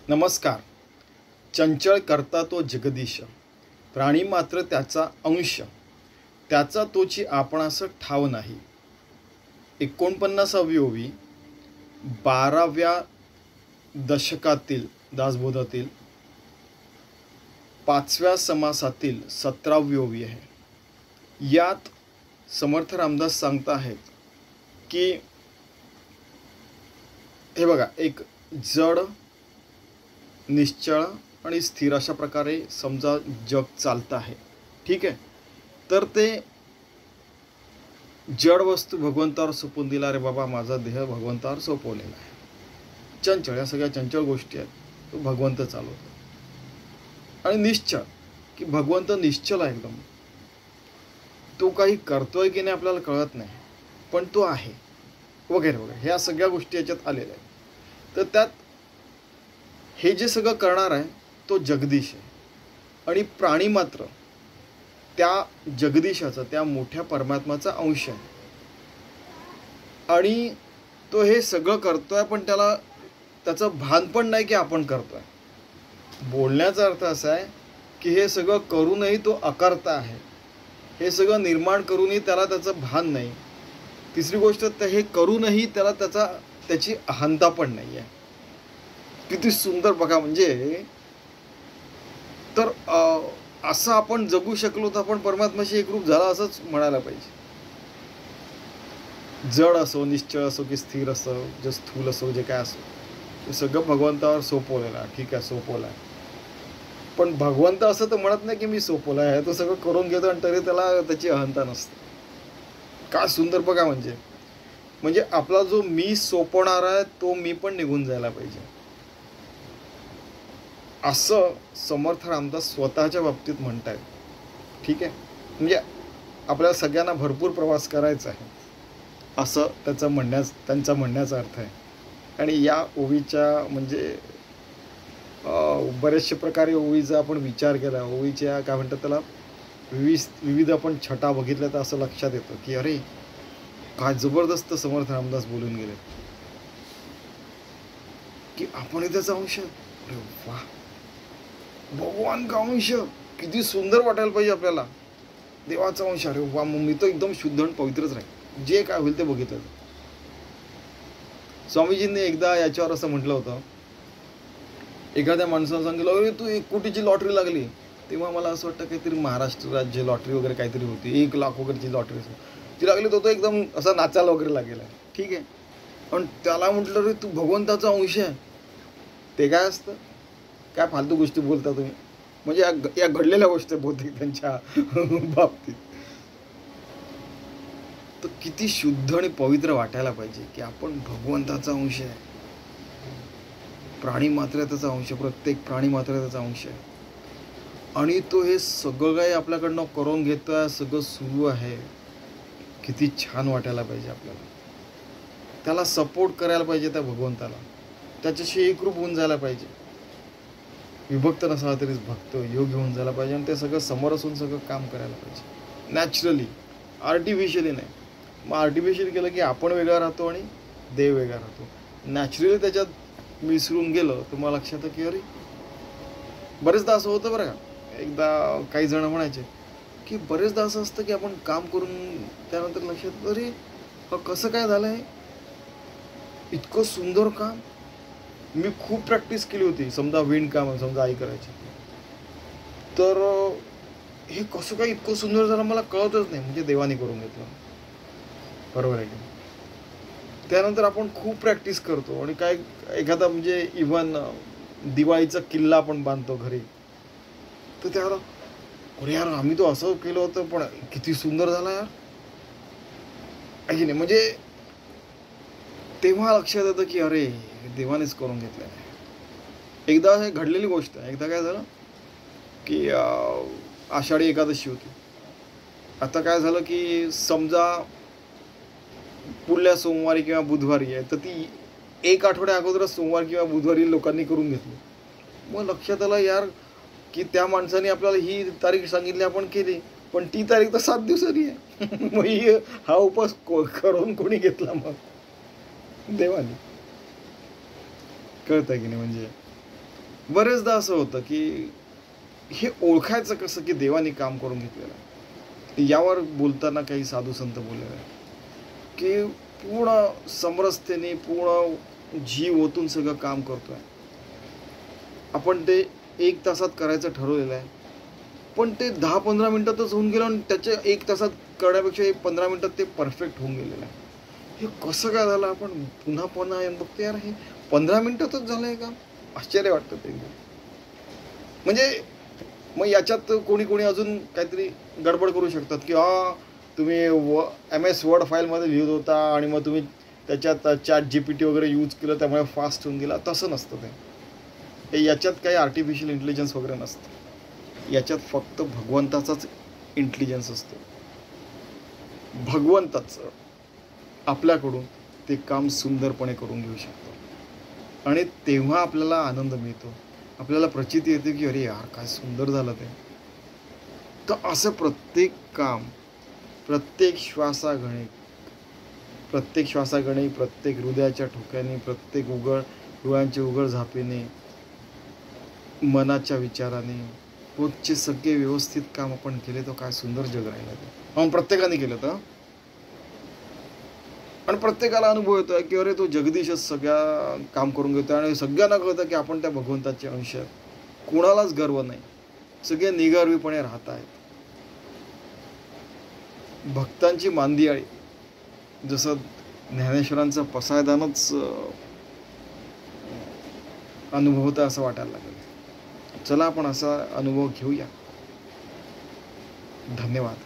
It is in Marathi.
नमस्कार. चंचल करता तो जगदीश, प्राणी मात्र त्याचा अंश, त्याचा तोची आपणास ठाव नाही. 49वी ओवी 12व्या दशकातील दासबोधातील 5व्या समासातील 17वी ओवी आहे. यात समर्थ रामदास सांगत आहेत की हे बघा, एक जड, निश्चळ आणि स्थिर अशा प्रकारे समजा जग चालतं आहे. ठीक आहे. तर ते जड वस्तू भगवंतावर सोपवून दिला. रे बाबा, माझा देह भगवंतावर सोपवलेला आहे. चंचळ, या सगळ्या चंचळ गोष्टी आहेत, तो भगवंत चालवतो. आणि निश्चळ, की भगवंत निश्चल आहे एकदम. तो काही करतोय की नाही आपल्याला कळत नाही, पण तो आहे, वगैरे वगैरे. ह्या सगळ्या गोष्टी याच्यात आलेल्या आहेत. तर त्यात हे जे सगळं करणार आहे तो जगदीश आहे. आणि प्राणी मात्र त्या जगदीशाचा, त्या मोठ्या परमात्माचा अंश आहे. आणि तो हे सगळं करतोय, पण त्याचं भान पण नाही की आपण करतोय. बोलण्याचा अर्थ असा आहे की हे सगळं करूनही तो अकर्ता आहे. हे सगळं निर्माण करूनही त्याचं भान नाही. तिसरी गोष्ट, तर हे करूनही त्याची अहंता पण नाही आहे. किती सुंदर बघा. म्हणजे तर असं आपण जगू शकलो तर आपण परमात्म्याशी एकरूप झाला असंच म्हणायला पाहिजे. जड असो, निश्चळ असो, की स्थिर असो, जे स्थूल असो, जे काय असो, ते सगळं भगवंतावर सोपवलेलं आहे. ठीक आहे, सोपवलं आहे. पण भगवंत असं तर म्हणत नाही की मी सोपवलं आहे, तो सगळं करून घेतो आणि तरी त्याची अहंता नसते. काय सुंदर बघा. म्हणजे आपला जो मी सोपवणार आहे तो मी पण निघून जायला पाहिजे, असं समर्थ रामदास स्वतःच्या बाबतीत म्हणतायत. ठीक आहे. म्हणजे आपल्याला सगळ्यांना भरपूर प्रवास करायचा आहे, असं त्यांचा म्हणण्याचा अर्थ आहे. आणि या ओवीच्या म्हणजे बरेचशे प्रकारे ओवीचा आपण विचार केला. ओवीच्या काय म्हणतात त्याला, विविध आपण छटा बघितल्या तर असं लक्षात येतं की अरे काय जबरदस्त समर्थ रामदास बोलून गेले की आपण त्याचा अंश. अरे वा, भगवान का अंश, किती सुंदर वाटायला पाहिजे आपल्याला. देवाचा अंश. अरे वा, मग मी तर एकदम शुद्ध आणि पवित्रच राहील, जे काय होईल ते बघितलं. स्वामीजींनी एकदा याच्यावर असं म्हटलं होतं, एखाद्या माणसानं सांगितलं, अरे तू 1 कोटीची लॉटरी लागली. तेव्हा मला असं वाटतं काहीतरी महाराष्ट्र राज्य लॉटरी वगैरे काहीतरी होती, 1 लाख वगैरेची लॉटरी ती लागली. तो एकदम असा नाचायला वगैरे लागेला. ठीक आहे. पण त्याला म्हटलं, रे तू भगवंताचा अंश आहे. ते काय असतं, काय फालतू गोष्टी बोलता तुम्ही. म्हणजे या घडलेल्या गोष्टी बहुतेक त्यांच्या बाबतीत. तर किती शुद्ध आणि पवित्र वाटायला पाहिजे की आपण भगवंताचा अंश आहे. प्राणी मात्र त्याचा अंश, प्रत्येक प्राणी मात्र त्याचा अंश आहे. आणि तो हे सगळं काही आपल्याकडनं करून घेतोय, सगळं सुरू आहे. किती छान वाटायला पाहिजे आपल्याला. त्याला सपोर्ट करायला पाहिजे त्या भगवंताला, त्याच्याशी एकरूप होऊन जायला पाहिजे. विभक्त नसला तरीच भक्त योग घेऊन जायला पाहिजे. आणि ते सगळं समोर असून सगळं काम करायला पाहिजे, नॅचरली, आर्टिफिशियली नाही. मग आर्टिफिशियल केलं की आपण वेगळा राहतो आणि देव वेगळा राहतो. नॅचरली त्याच्यात मिसळून गेलं तर मला लक्षात येतं की अरे, बरेचदा असं होतं बरं का. एकदा काही जण म्हणायचे की बरेचदा असं असतं की आपण काम करून त्यानंतर लक्षात, अरे कसं काय झालं आहे, इतकं सुंदर काम, मी खूप प्रॅक्टिस केली होती. समजा विणकाम, समजा आई करायची, तर हे कसं काय इतकं सुंदर झालं मला कळतच नाही. म्हणजे देवाने करून घेतलं, बरोबर आहे की. त्यानंतर आपण खूप प्रॅक्टिस करतो आणि काय एखादा म्हणजे इव्हन दिवाळीचा किल्ला आपण बांधतो घरी, तर त्याला अरे यार आम्ही तो असं केलं होतं पण किती सुंदर झाला यार, आहे की नाही. म्हणजे तेव्हा लक्षात येतं की अरे देवानेच करून घेतलं आहे. एकदा हे घडलेली गोष्ट आहे. एकदा काय झालं की आषाढी एकादशी होती. आता काय झालं की समजा पुढल्या सोमवारी किंवा बुधवारी आहे, तर ती 1 आठवड्या अगोदरच सोमवार किंवा बुधवारी लोकांनी करून घेतली. मग लक्षात आलं यार की त्या माणसाने आपल्याला ही तारीख सांगितली, आपण केली, पण ती तारीख तर 7 दिवसांनी आहे. मग हा उपवास करून कोणी घेतला? मग देवाने. कळतं की नाही. म्हणजे बरेचदा असं होतं की हे ओळखायचं कसं की देवाने काम करून घेतलेलं आहे. यावर बोलताना काही साधू संत बोललेले आहे की पूर्ण समरसतेने पूर्ण जीव ओतून सगळं काम करतोय आपण. ते 1 तासात करायचं ठरवलेलं आहे, पण ते 10-15 मिनिटातच होऊन गेलं आणि त्याच्या 1 तासात करण्यापेक्षा 15 मिनिटात ते परफेक्ट होऊन गेलेलं आहे. हे कसं काय झालं? आपण पुन्हा पुन्हा येऊन बघतो, यार हे 15 मिनिटातच झालं आहे काम. आश्चर्य वाटतं ते. म्हणजे मग याच्यात कोणी कोणी अजून काहीतरी गडबड करू शकतात की तुम्ही MS वर्ड फाईलमध्ये लिहित होता आणि मग तुम्ही त्याच्यात ChatGPT वगैरे यूज केलं त्यामुळे फास्ट होऊन गेला. तसं नसतं ते. याच्यात काही आर्टिफिशियल इंटेलिजन्स वगैरे नसतं. याच्यात फक्त भगवंताचाच इंटेलिजन्स असतो. भगवंताचं आपल्याकडून ते काम सुंदरपणे करून घेऊ शकतो आणि तेव्हा आपल्याला आनंद मिळतो. आपल्याला प्रचिती येते की अरे यार काय सुंदर झालं ते. तर असं प्रत्येक काम, प्रत्येक श्वासागणे, प्रत्येक हृदयाच्या ठोक्याने, प्रत्येक डोळ्यांचे उघड झापेने, मनाच्या विचाराने, रोजचे सगळे व्यवस्थित काम आपण केले तर काय सुंदर जग राहिलं ते. म्हणून प्रत्येकाने केलं तर आणि प्रत्येकाला अनुभव येतो की अरे तो जगदीशच सगळ्या काम करून घेतो आणि सगळ्यांना कळतं की आपण त्या भगवंताचे अंश आहेत. कोणालाच गर्व नाही, सगळे निगर्वीपणे राहत आहेत. भक्तांची मांदियाळी, जसं ज्ञानेश्वरांचं पसायदानच अनुभवतं असं वाटायला लागलं. चला आपण असा अनुभव घेऊया. धन्यवाद.